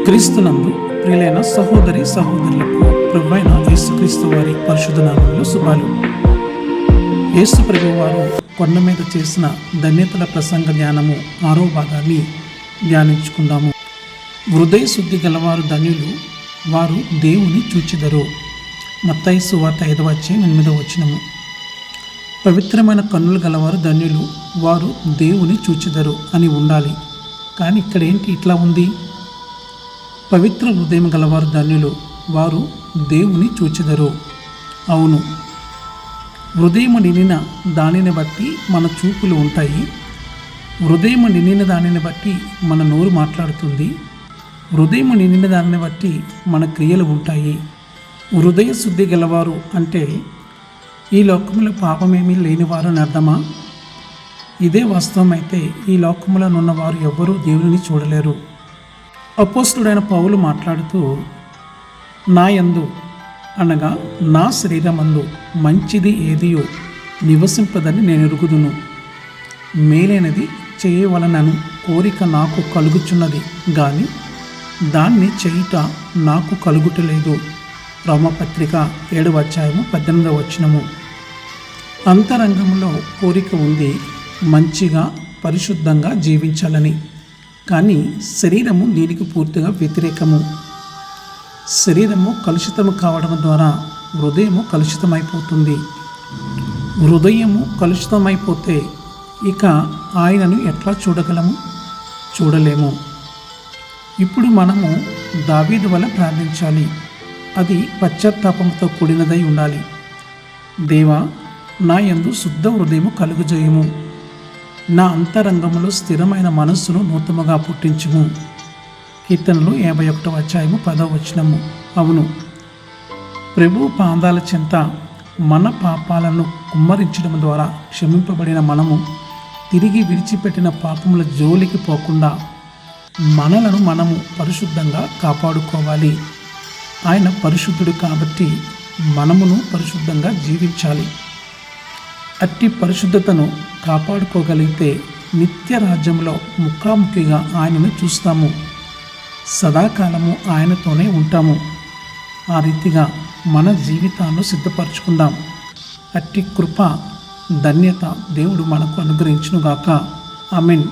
క్రీస్తునందు ప్రియులైన సహోదరి సహోదరులకు ప్రభువైన యేసుక్రీస్తు వారి పరిశుద్ధ నామములో శుభాలు. యేసు ప్రభు వారు కొండ మీద చేసిన ధన్యతల ప్రసంగ జ్ఞానము 6వ భాగాన్ని ధ్యానించుకుందాము. హృదయ శుద్ధి గలవారు ధన్యులు, వారు దేవుని చూచెదరు. మత్తయి సువార్త 5:8 వచనము. పవిత్రమైన కన్నులు గలవారు ధన్యులు, వారు దేవుని చూచెదరు అని ఉండాలి. కానీ ఇక్కడ ఏంటి ఇట్లా ఉంది? పవిత్ర హృదయం గలవారు ధన్యులు, వారు దేవుని చూచెదరు. అవును, హృదయము నిండిన దానిని బట్టి మన చూపులు ఉంటాయి. హృదయము నిండిన దానిని బట్టి మన నోరు మాట్లాడుతుంది. హృదయము నిండిన దానిని బట్టి మన క్రియలు ఉంటాయి. హృదయ శుద్ధి గలవారు అంటే ఈ లోకములో పాపమేమీ లేనివారు అని అర్థమా? ఇదే వాస్తవం అయితే ఈ లోకములో ఉన్నవారు ఎవ్వరూ దేవుని చూడలేరు. అపోస్తలుడైన పౌలు మాట్లాడుతూ, నా యందు అనగా నా శరీరమందు మంచిది ఏదియో నివసింపదని నేను ఎరుగుదును. మేలైనది చేయవలనను కోరిక నాకు కలుగుచున్నది గాని దాన్ని చేయుట నాకు కలుగుటలేదు. రోమపత్రిక 7:18 వచనము. అంతరంగంలో కోరిక ఉంది, మంచిగా పరిశుద్ధంగా జీవించాలని. కానీ శరీరము దీనికి పూర్తిగా వ్యతిరేకము. శరీరము కలుషితము కావడం ద్వారా హృదయము కలుషితమైపోతుంది. హృదయము కలుషితమైపోతే ఇక ఆయనను ఎట్లా చూడగలము? చూడలేము. ఇప్పుడు మనము దావీదు వలె ప్రార్థించాలి. అది పశ్చాత్తాపంతో కూడినదై ఉండాలి. దేవా, నా యందు శుద్ధ హృదయము కలుగజేయుము, నా అంతరంగములో స్థిరమైన మనస్సును నూతనముగా పుట్టించుము. కీర్తనలు 51:10 వచనము. అవును, ప్రభు పాదాల చెంత మన పాపాలను కుమ్మరించడం ద్వారా క్షమింపబడిన మనము తిరిగి విడిచిపెట్టిన పాపముల జోలికి పోకుండా మనలను మనము పరిశుద్ధంగా కాపాడుకోవాలి. ఆయన పరిశుద్ధుడు కాబట్టి మనమును పరిశుద్ధంగా జీవించాలి. అట్టి పరిశుద్ధతను కాపాడుకోగలిగితే నిత్య రాజ్యంలో ముఖాముఖిగా ఆయనను చూస్తాము. సదాకాలము ఆయనతోనే ఉంటాము. ఆ రీతిగా మన జీవితాన్ని సిద్ధపరచుకుందాం. అట్టి కృప ధన్యత దేవుడు మనకు అనుగ్రహించునుగాక. ఆమేన్.